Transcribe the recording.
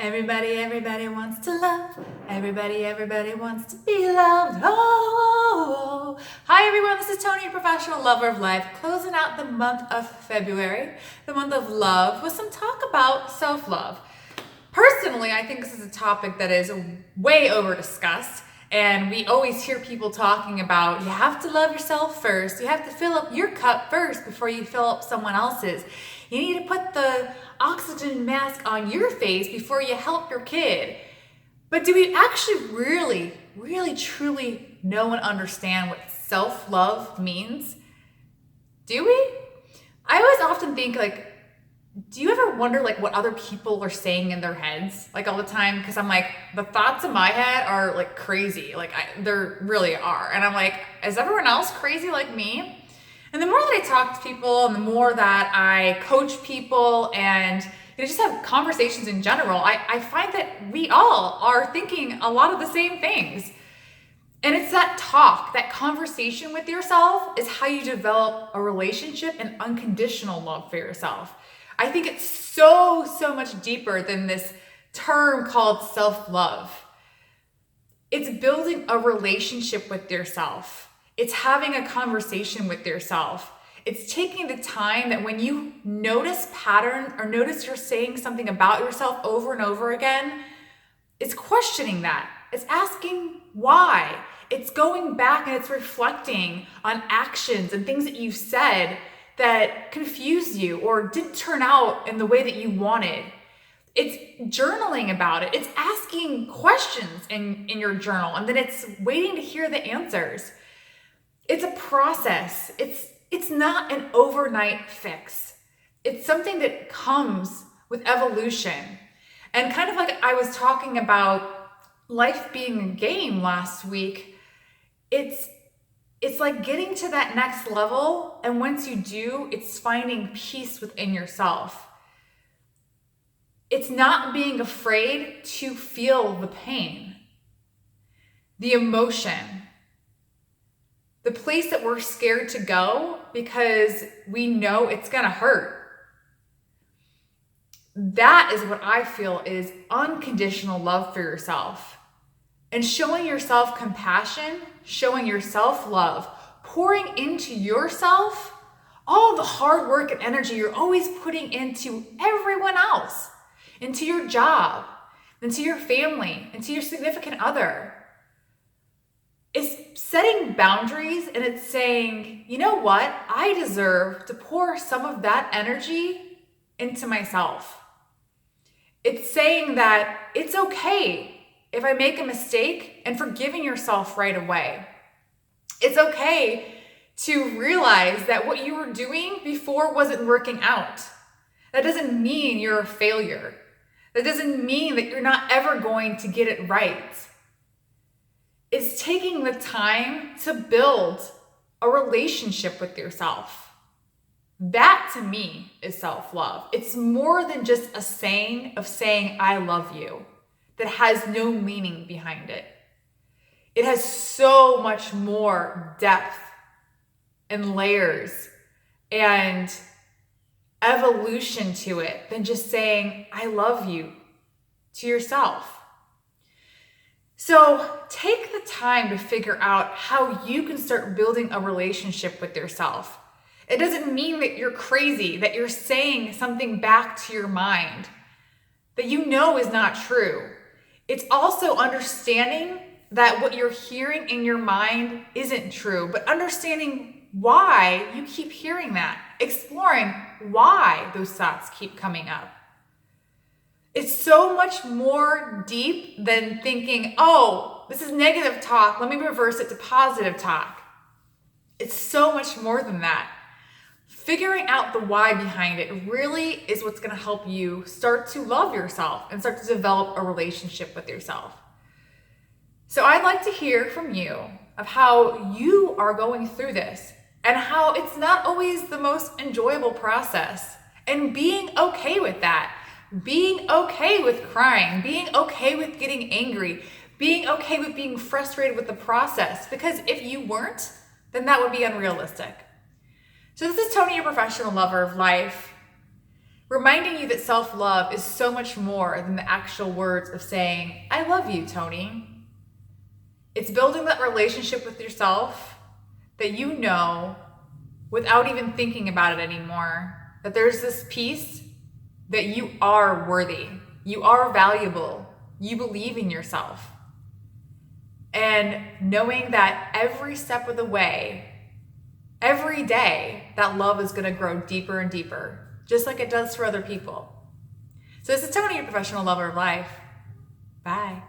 Everybody wants to love. Everybody wants to be loved. Oh. Hi everyone, this is Toni, professional lover of life, closing out the month of February, the month of love, with some talk about self-love. Personally, I think this is a topic that is way over discussed, and we always hear people talking about you have to love yourself first. You have to fill up your cup first before you fill up someone else's. You need to put the oxygen mask on your face before you help your kid. But do we actually really, truly know and understand what self-love means? Do we? I always often think, do you ever wonder what other people are saying in their heads all the time? Because I'm the thoughts in my head are crazy. They really are. And I'm is everyone else crazy like me? And the more that I talk to people and the more that I coach people and just have conversations in general, I find that we all are thinking a lot of the same things. And it's that talk, that conversation with yourself is how you develop a relationship and unconditional love for yourself. I think it's so much deeper than this term called self-love. It's building a relationship with yourself. It's having a conversation with yourself. It's taking the time that when you notice patterns or notice you're saying something about yourself over and over again, it's questioning that. It's asking why. It's going back and it's reflecting on actions and things that you've said that confused you or didn't turn out in the way that you wanted. It's journaling about it. It's asking questions in your journal, and then it's waiting to hear the answers. It's a process. It's not an overnight fix. It's something that comes with evolution. And kind of like I was talking about life being a game last week, it's like getting to that next level, and once you do, it's finding peace within yourself. It's not being afraid to feel the pain, the emotion, the place that we're scared to go because we know it's gonna hurt. That is what I feel is unconditional love for yourself. And showing yourself compassion, showing yourself love, pouring into yourself all the hard work and energy you're always putting into everyone else, into your job, into your family, into your significant other. It's setting boundaries, and it's saying, you know what? I deserve to pour some of that energy into myself. It's saying that it's okay if I make a mistake and forgiving yourself right away. It's okay to realize that what you were doing before wasn't working out. That doesn't mean you're a failure. That doesn't mean that you're not ever going to get it right. It's taking the time to build a relationship with yourself. That to me is self-love. It's more than just a saying of saying, I love you, that has no meaning behind it. It has so much more depth and layers and evolution to it than just saying, I love you to yourself. So take the time to figure out how you can start building a relationship with yourself. It doesn't mean that you're crazy, that you're saying something back to your mind that you know is not true. It's also understanding that what you're hearing in your mind isn't true, but understanding why you keep hearing that, exploring why those thoughts keep coming up. It's so much more deep than thinking, oh, this is negative talk, let me reverse it to positive talk. It's so much more than that. Figuring out the why behind it really is what's going to help you start to love yourself and start to develop a relationship with yourself. So I'd like to hear from you of how you are going through this and how it's not always the most enjoyable process, and being okay with that. Being okay with crying, being okay with getting angry, being okay with being frustrated with the process, because if you weren't, then that would be unrealistic. So this is Toni, your professional lover of life. reminding you that self-love is so much more than the actual words of saying, I love you, Toni. It's building that relationship with yourself that you know without even thinking about it anymore, that there's this piece that you are worthy, you are valuable, you believe in yourself. And knowing that every step of the way, every day, that love is going to grow deeper and deeper, just like it does for other people. So this is Toni, your professional lover of life. Bye.